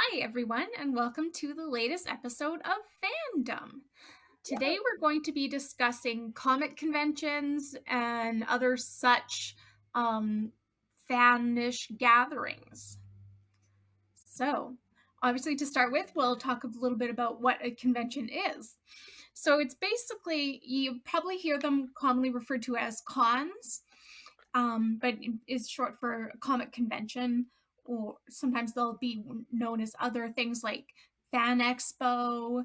Hi, everyone, and welcome to the latest episode of Fandom. Today, we're going to be discussing comic conventions and other such fanish gatherings. So, obviously, to start with, we'll talk a little bit about what a convention is. So, it's basically, you probably hear them commonly referred to as cons, but is short for a comic convention, or sometimes they'll be known as other things like fan expo.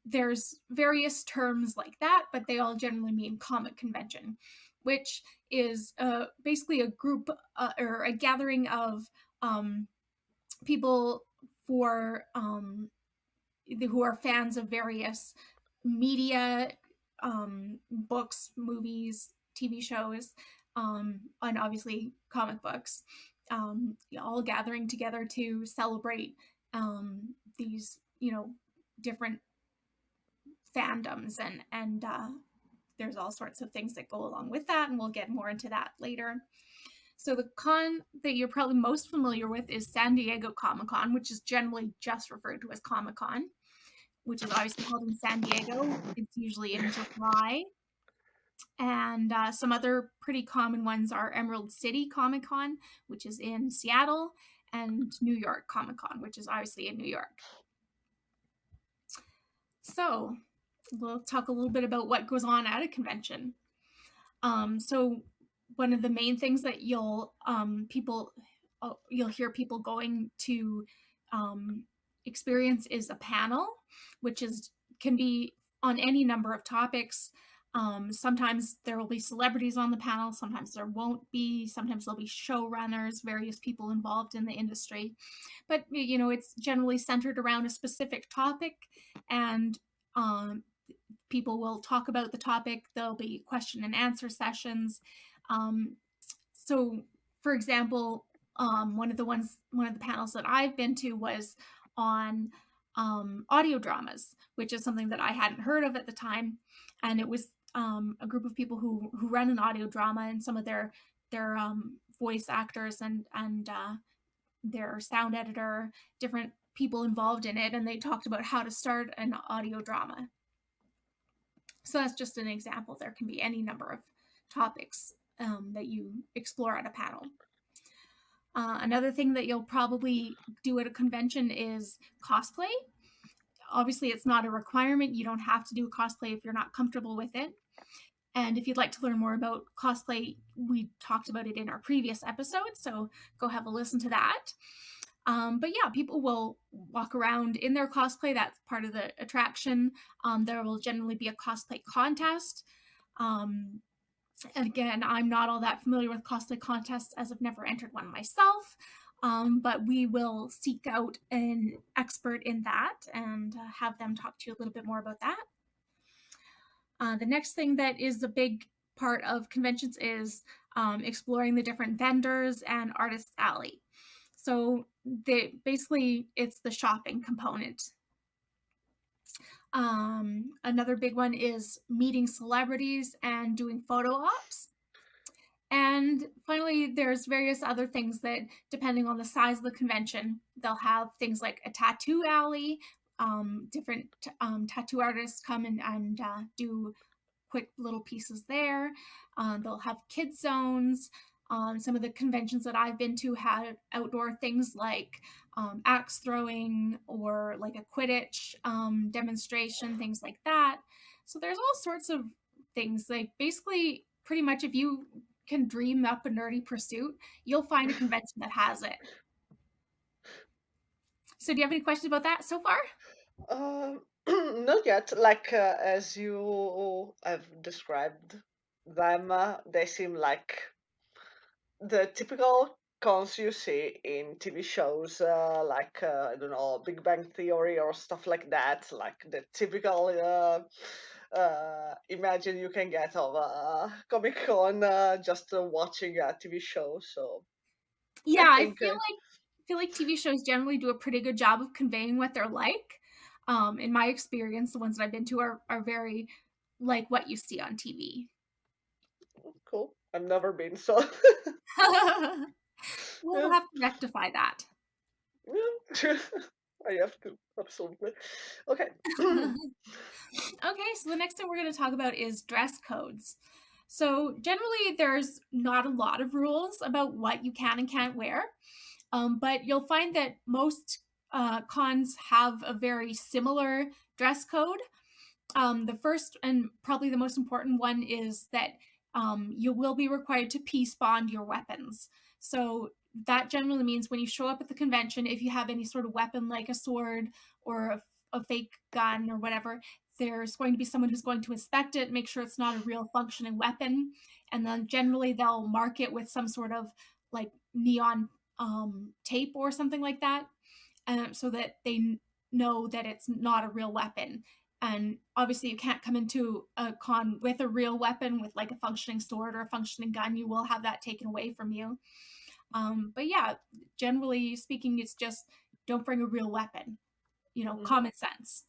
There's various terms like that, but they all generally mean comic convention, which is basically a group or a gathering of people for who are fans of various media, books, movies, TV shows, and obviously comic books, all gathering together to celebrate these, different fandoms and there's all sorts of things that go along with that, and we'll get more into that later. So the con that you're probably most familiar with is San Diego Comic-Con, which is generally just referred to as Comic-Con, which is obviously held in San Diego. It's usually in July. And some other pretty common ones are Emerald City Comic Con, which is in Seattle, and New York Comic Con, which is obviously in New York. So we'll talk a little bit about what goes on at a convention. So one of the main things that you'll hear people going to experience is a panel, which can be on any number of topics. Sometimes there will be celebrities on the panel, sometimes there won't be, sometimes there'll be showrunners, various people involved in the industry. But it's generally centered around a specific topic, and people will talk about the topic. There'll be question and answer sessions. So, for example, one of the panels that I've been to was on audio dramas, which is something that I hadn't heard of at the time, and it was a group of people who run an audio drama, and some of their voice actors and their sound editor, different people involved in it, and they talked about how to start an audio drama. So that's just an example. There can be any number of topics that you explore at a panel. Another thing that you'll probably do at a convention is cosplay. Obviously, it's not a requirement. You don't have to do cosplay if you're not comfortable with it. And if you'd like to learn more about cosplay, we talked about it in our previous episode, so go have a listen to that. But yeah, people will walk around in their cosplay. That's part of the attraction. There will generally be a cosplay contest. And again, I'm not all that familiar with cosplay contests as I've never entered one myself. But we will seek out an expert in that and have them talk to you a little bit more about that. The next thing that is a big part of conventions is exploring the different vendors and artists' alley. So basically, it's the shopping component. Another big one is meeting celebrities and doing photo ops. And finally, there's various other things that, depending on the size of the convention, they'll have things like a tattoo alley. Different tattoo artists come and do quick little pieces there. They'll have kid zones. Some of the conventions that I've been to had outdoor things like axe throwing or like a Quidditch demonstration, things like that. So there's all sorts of things. Like basically, pretty much if you can dream up a nerdy pursuit, you'll find a convention that has it. So do you have any questions about that so far? Not yet. Like as you have described them, they seem like the typical cons you see in TV shows, like I don't know, Big Bang Theory or stuff like that. Like the typical imagine you can get of Comic Con just watching a TV show. So Yeah, I I think. feel like TV shows generally do a pretty good job of conveying what they're like. In my experience, the ones that I've been to are very like what you see on TV. Cool. I've never been, so We'll yeah, have to rectify that. yeah. I have to, absolutely. Okay. Okay, so the next thing we're going to talk about is dress codes. So, generally, there's not a lot of rules about what you can and can't wear, but you'll find that most cons have a very similar dress code. The first and probably the most important one is that you will be required to peace bond your weapons. So that generally means when you show up at the convention, if you have any sort of weapon like a sword or a fake gun or whatever, there's going to be someone who's going to inspect it, make sure it's not a real functioning weapon, and then generally they'll mark it with some sort of like neon tape or something like that, so that they know that it's not a real weapon. And obviously, you can't come into a con with a real weapon, with like a functioning sword or a functioning gun. You will have that taken away from you. But yeah, generally speaking, it's just don't bring a real weapon. Mhm. Common sense.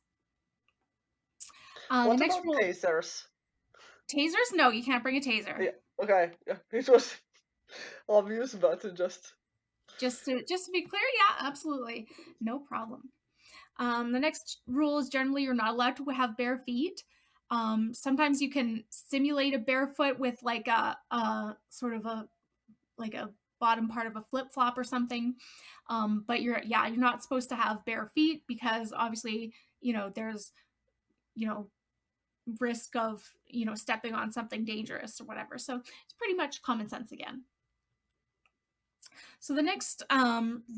The What next about rule: tasers? tasers. No, you can't bring a taser. Yeah. Okay. Yeah. It was obvious, but just. Just to be clear, yeah, absolutely, no problem. The next rule is generally you're not allowed to have bare feet. Sometimes you can simulate a barefoot with like a sort of a like a bottom part of a flip flop or something. But you're not supposed to have bare feet because obviously there's you know risk of stepping on something dangerous or whatever. So it's pretty much common sense again. So the next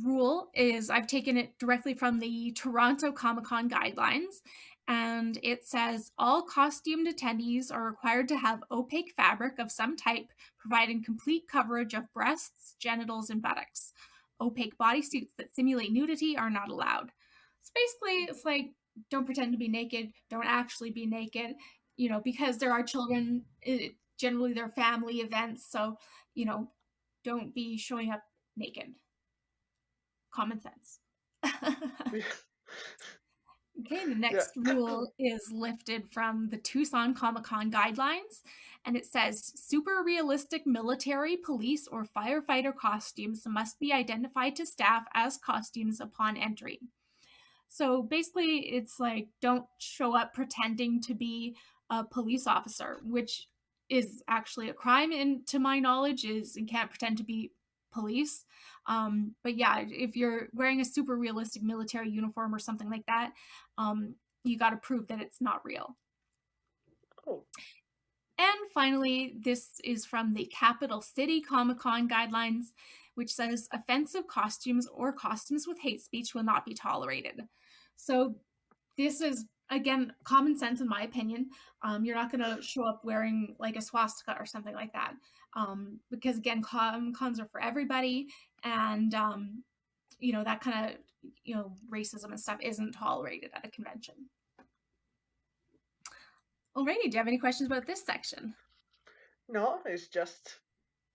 rule is I've taken it directly from the Toronto Comic Con guidelines, and it says all costumed attendees are required to have opaque fabric of some type, providing complete coverage of breasts, genitals, and buttocks. Opaque bodysuits that simulate nudity are not allowed. So basically, it's like don't pretend to be naked, don't actually be naked, because there are children. Generally, they're family events, so you know, don't be showing up naked. Common sense. Okay, the Yeah. next rule is lifted from the Tucson Comic Con guidelines, and it says super realistic military, police, or firefighter costumes must be identified to staff as costumes upon entry. So basically, it's like don't show up pretending to be a police officer, which is actually a crime, and to my knowledge, is and can't pretend to be police. But yeah, if you're wearing a super realistic military uniform or something like that, you got to prove that it's not real. Oh. And finally, this is from the Capital City Comic Con guidelines, which says offensive costumes or costumes with hate speech will not be tolerated. So this is again common sense in my opinion. You're not going to show up wearing like a swastika or something like that, because again, cons are for everybody, and that kind of racism and stuff isn't tolerated at a convention. Alrighty, do you have any questions about this section? No, it's just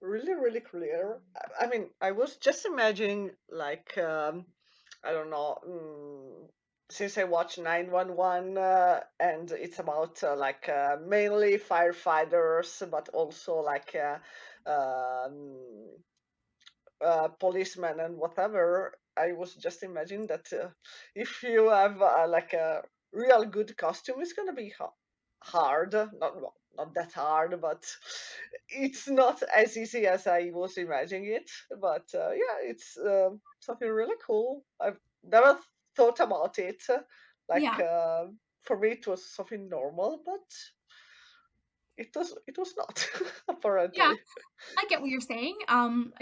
really, really clear. I mean, I was just imagining, like, I don't know, since I watch 911, and it's about like mainly firefighters, but also like um, policemen and whatever. I was just imagining that if you have like a real good costume, it's gonna be hard. Not well, not that hard, but it's not as easy as I was imagining it. But yeah, it's something really cool. I've never thought about it. Like Yeah, for me, it was something normal, but it was not yeah, apparently. I get what you're saying.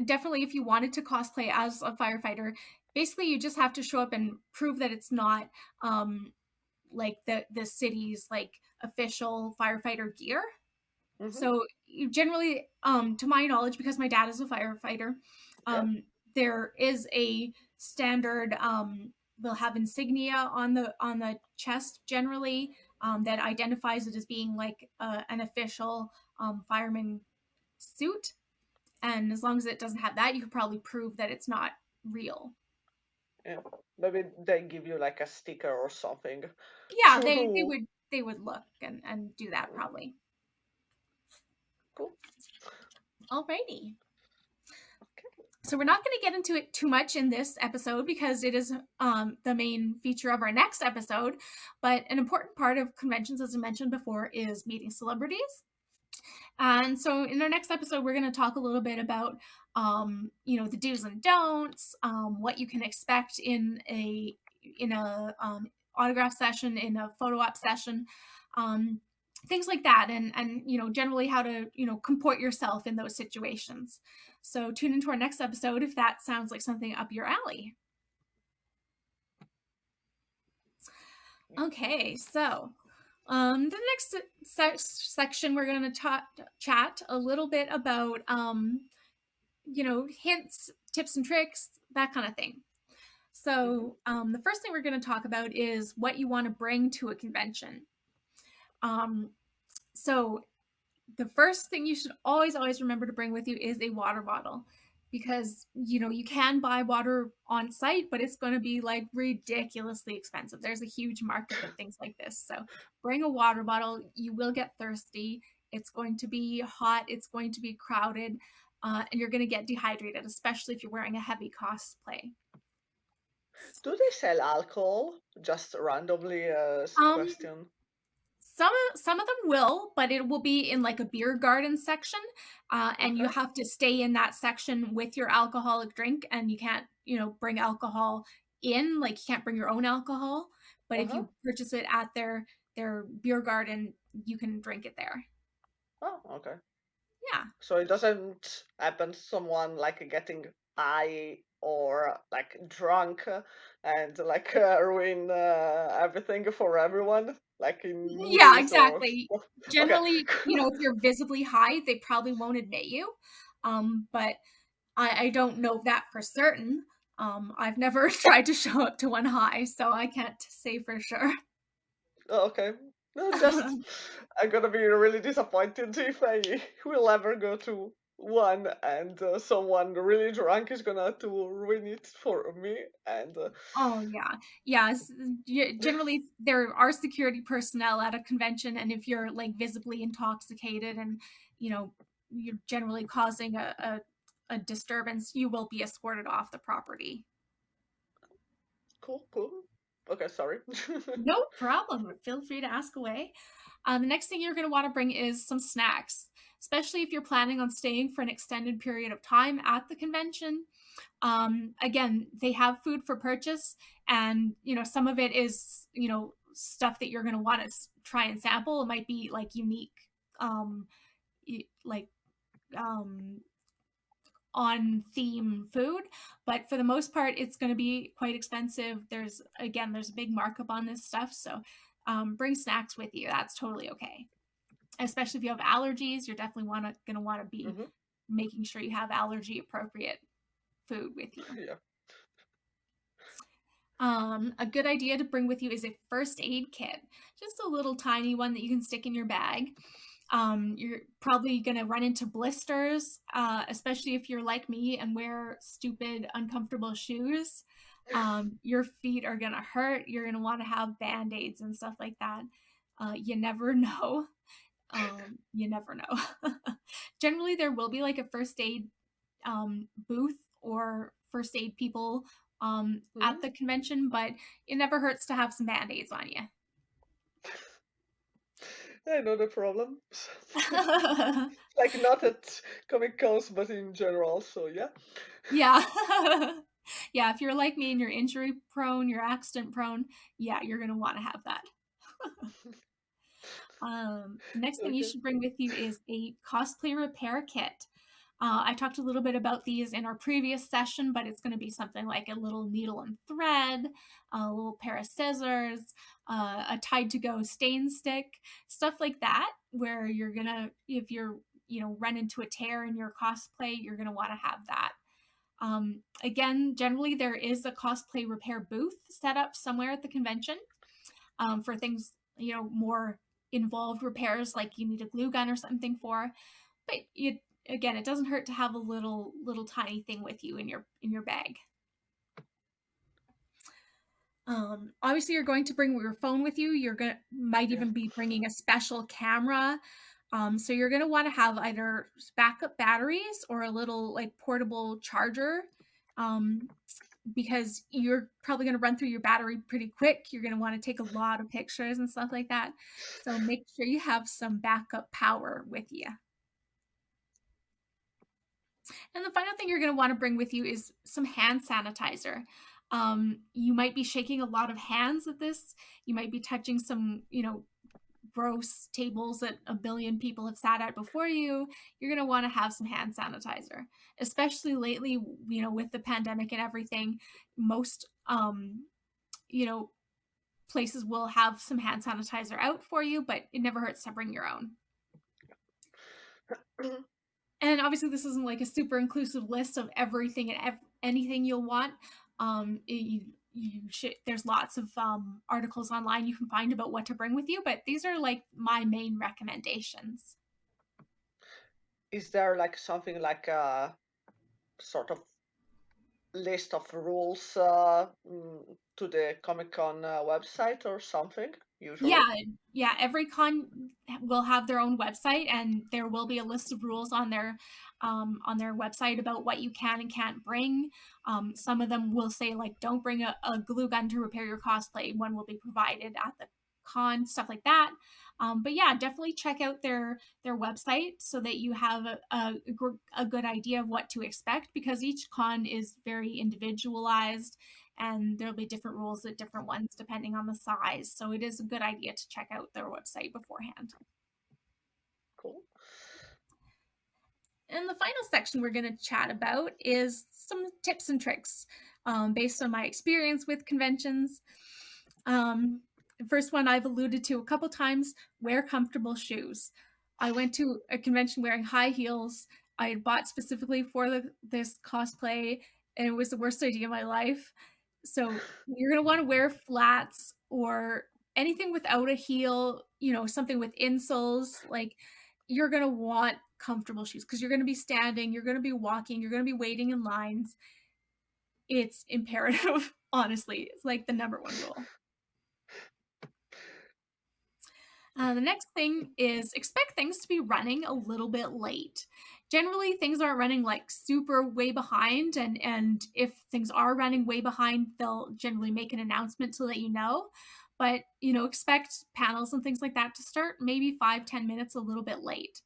Definitely, if you wanted to cosplay as a firefighter, basically you just have to show up and prove that it's not like the city's like official firefighter gear. Hmm. So you generally, to my knowledge, because my dad is a firefighter, Yeah. there is a standard. They'll have insignia on the chest generally, that identifies it as being like an official fireman suit. And as long as it doesn't have that, you could probably prove that it's not real. Yeah. Maybe they give you like a sticker or something Yeah, they to. would look and do that Mhm. probably. Cool. Alrighty. Okay. So we're not going to get into it too much in this episode because it is the main feature of our next episode. But an important part of conventions, as I mentioned before, is meeting celebrities. And so in our next episode, we're going to talk a little bit about, the do's and don'ts, what you can expect in a autograph session, in a photo op session, um, things like that, and generally how to comport yourself in those situations. So tune into our next episode if that sounds like something up your alley. Okay, so the next section we're going to chat a little bit about hints, tips and tricks, that kind of thing. Hmm. So, the first thing we're going to talk about is what you want to bring to a convention. Um, so, the first thing you should always remember to bring with you is a water bottle, because you can buy water on site, but it's going to be like ridiculously expensive. There's a huge markup in things like this. So bring a water bottle. You will get thirsty. It's going to be hot. It's going to be crowded. And you're going to get dehydrated, especially if you're wearing a heavy cosplay. Do they sell alcohol? Just randomly as a um question. some of them will, but it will be in like a beer garden section, and you Okay. have to stay in that section with your alcoholic drink, and you can't bring alcohol in, like you can't bring your own alcohol. But if Uh-huh. you purchase it at their beer garden, you can drink it there. Oh, okay. Yeah. So it doesn't happen to someone like getting high or like drunk and like ruin everything for everyone, like in Yeah, movies or exactly. stuff. Okay. Generally, if you're visibly high, they probably won't admit you. But I don't know that for certain. I've never tried to show up to one high, so I can't say for sure. Oh, okay. No, just I'm gonna be really disappointed if I will ever go to one and someone really drunk is gonna to ruin it for me. And Oh yeah, yeah. Generally, there are security personnel at a convention, and if you're like visibly intoxicated and you know you're generally causing a disturbance, you will be escorted off the property. cool, cool. Okay, sorry. No problem. Feel free to ask away. The next thing you're going to want to bring is some snacks, especially if you're planning on staying for an extended period of time at the convention. Again, they have food for purchase, and some of it is stuff that you're going to want to try and sample. It might be like unique, um, like um, on theme food, but for the most part it's going to be quite expensive. There's a big markup on this stuff, so bring snacks with you. That's totally okay, especially if you have allergies. You're definitely going to want to be Hmm. making sure you have allergy appropriate food with you. Yeah. A good idea to bring with you is a first aid kit, just a little tiny one that you can stick in your bag. You're probably going to run into blisters, especially if you're like me and wear stupid, uncomfortable shoes. Your feet are going to hurt. You're going to want to have band aids and stuff like that. You never know. You never know. Generally, there will be like a first aid booth or first aid people at Hmm. the convention, but it never hurts to have some band aids on you. I know the problem. Like not at Comic Cons, but in general. So yeah. Yeah. Yeah, if you're like me and you're injury prone, you're accident prone, yeah, you're going to want to have that. The next thing you Okay. should bring with you is a cosplay repair kit. I talked a little bit about these in our previous session, but it's going to be something like a little needle and thread, a little pair of scissors, a tied to go stain stick, stuff like that, where you're going to, if you're, run into a tear in your cosplay, you're going to want to have that. Again, generally, there is a cosplay repair booth set up somewhere at the convention for things, more involved repairs, like you need a glue gun or something for. But again, it doesn't hurt to have a little tiny thing with you in your bag. Obviously, you're going to bring your phone with you. You're gonna might Yeah. even be bringing a special camera. So you're going to want to have either backup batteries or a little like portable charger, um, because you're probably going to run through your battery pretty quick. You're going to want to take a lot of pictures and stuff like that. So make sure you have some backup power with you. And the final thing you're going to want to bring with you is some hand sanitizer. You might be shaking a lot of hands at this. You might be touching some, gross tables that a billion people have sat at before you. You're going to want to have some hand sanitizer, especially lately, with the pandemic and everything. Most, you know, places will have some hand sanitizer out for you, but it never hurts to bring your own. And obviously, this isn't like a super inclusive list of everything and anything you'll want. You should, there's lots of articles online you can find about what to bring with you, but these are like my main recommendations. Is there like something like a sort of list of rules to the Comic Con website or something, Yeah, usually? yeah, every con will have their own website, and there will be a list of rules on their website about what you can and can't bring. Some of them will say like don't bring a glue gun to repair your cosplay. One will be provided at the con, stuff like that. But yeah, definitely check out their website so that you have a good idea of what to expect, because each con is very individualized and there'll be different rules at different ones depending on the size. So it is a good idea to check out their website beforehand. Cool. And the final section we're going to chat about is some tips and tricks based on my experience with conventions. The first one I've alluded to a couple times: wear comfortable shoes. I went to a convention wearing high heels. I had bought specifically for this cosplay, and it was the worst idea of my life. So you're going to want to wear flats or anything without a heel, something with insoles. Like, you're going to want comfortable shoes because you're going to be standing, you're going to be walking, you're going to be waiting in lines. It's imperative, honestly. It's like the number one rule. The next thing is expect things to be running a little bit late. Generally, things aren't running like super way behind, and if things are running way behind, they'll generally make an announcement to let you know. But expect panels and things like that to start maybe 5-10 minutes a little bit late.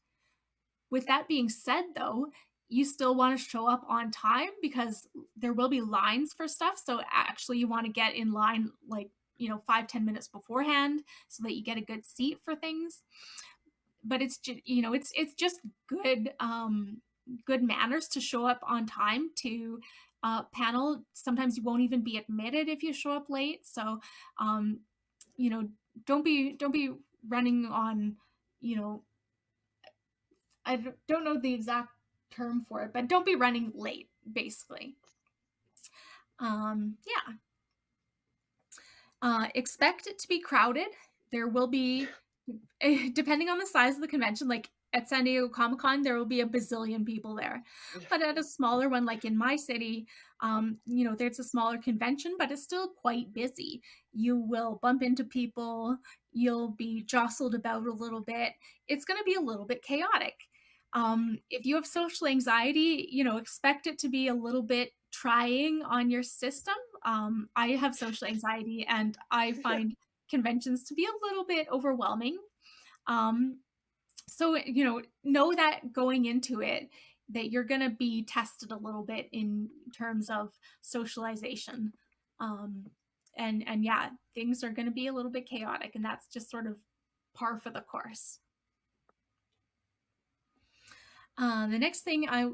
With that being said, though, you still want to show up on time because there will be lines for stuff. So actually, you want to get in line like 5-10 minutes beforehand so that you get a good seat for things. But it's just good manners to show up on time to panel. Sometimes you won't even be admitted if you show up late. So um, you know don't be running on you know I don't know the exact term for it, but don't be running late, basically. Yeah. Expect it to be crowded. There will be, depending on the size of the convention, like at San Diego Comic Con, there will be a bazillion people there. But at a smaller one, like in my city, there's a smaller convention, but it's still quite busy. You will bump into people, you'll be jostled about a little bit. It's going to be a little bit chaotic. If you have social anxiety, expect it to be a little bit trying on your system. I have social anxiety and I find conventions to be a little bit overwhelming. Um, so, know that going into it, that you're going to be tested a little bit in terms of socialization. Um, and yeah, things are going to be a little bit chaotic, and that's just sort of par for the course. The next thing I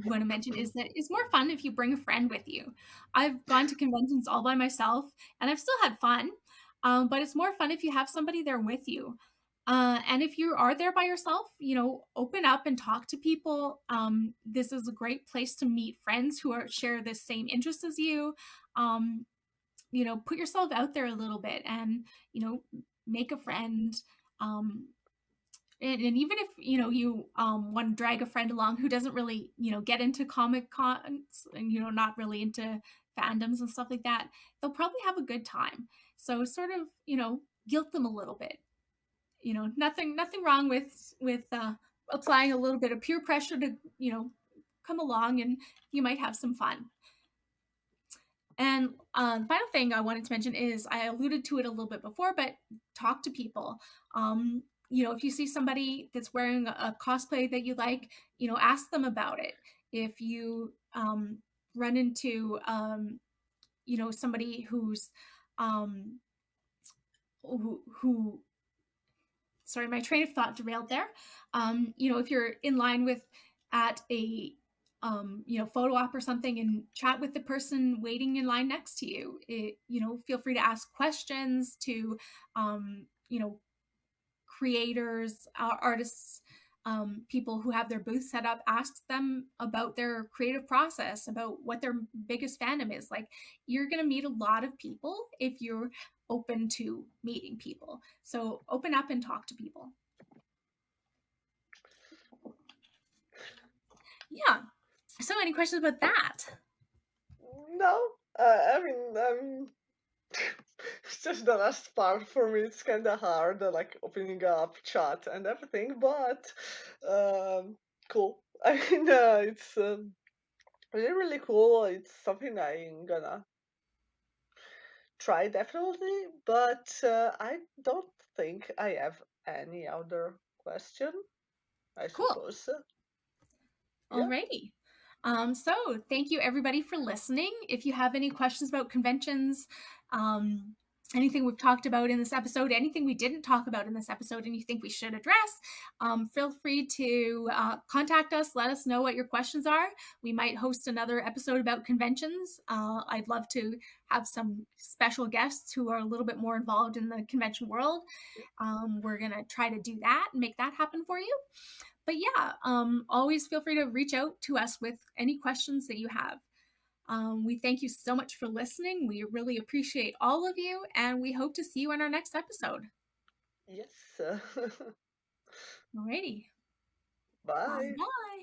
want to mention is that it's more fun if you bring a friend with you. I've gone to conventions all by myself and I've still had fun, but it's more fun if you have somebody there with you. And if you are there by yourself, open up and talk to people. This is a great place to meet friends who share the same interests as you. Um, put yourself out there a little bit and, make a friend. Um, and even if you want to drag a friend along who doesn't really get into comic cons and not really into fandoms and stuff like that, they'll probably have a good time. So sort of guilt them a little bit. nothing wrong with applying a little bit of peer pressure to come along, and you might have some fun. And final thing I wanted to mention is I alluded to it a little bit before, but talk to people. Um, if you see somebody that's wearing a cosplay that you like, ask them about it. If you run into somebody um, who sorry, my train of thought derailed there. If you're in line with at a photo op or something, and chat with the person waiting in line next to you. Feel free to ask questions to um, you know creators, artists, people who have their booth set up. Ask them about their creative process, about what their biggest fandom is. Like, you're going to meet a lot of people if you're open to meeting people. So open up and talk to people. Yeah. So, any questions about that? No, I mean, it's just the last part for me. It's kind of hard, like opening up chat and everything, but um, cool. I mean, it's really, really cool. It's something I'm gonna try definitely, but I don't think I have any other question, I Cool. suppose. Yeah. Alrighty. So thank you everybody for listening. If you have any questions about conventions, um, anything we've talked about in this episode, anything we didn't talk about in this episode, and you think we should address, feel free to contact us. Let us know what your questions are. We might host another episode about conventions. I'd love to have some special guests who are a little bit more involved in the convention world. We're going to try to do that and make that happen for you. But yeah, always feel free to reach out to us with any questions that you have. We thank you so much for listening. We really appreciate all of you, and we hope to see you in our next episode. Yes. Alrighty. Bye. Bye.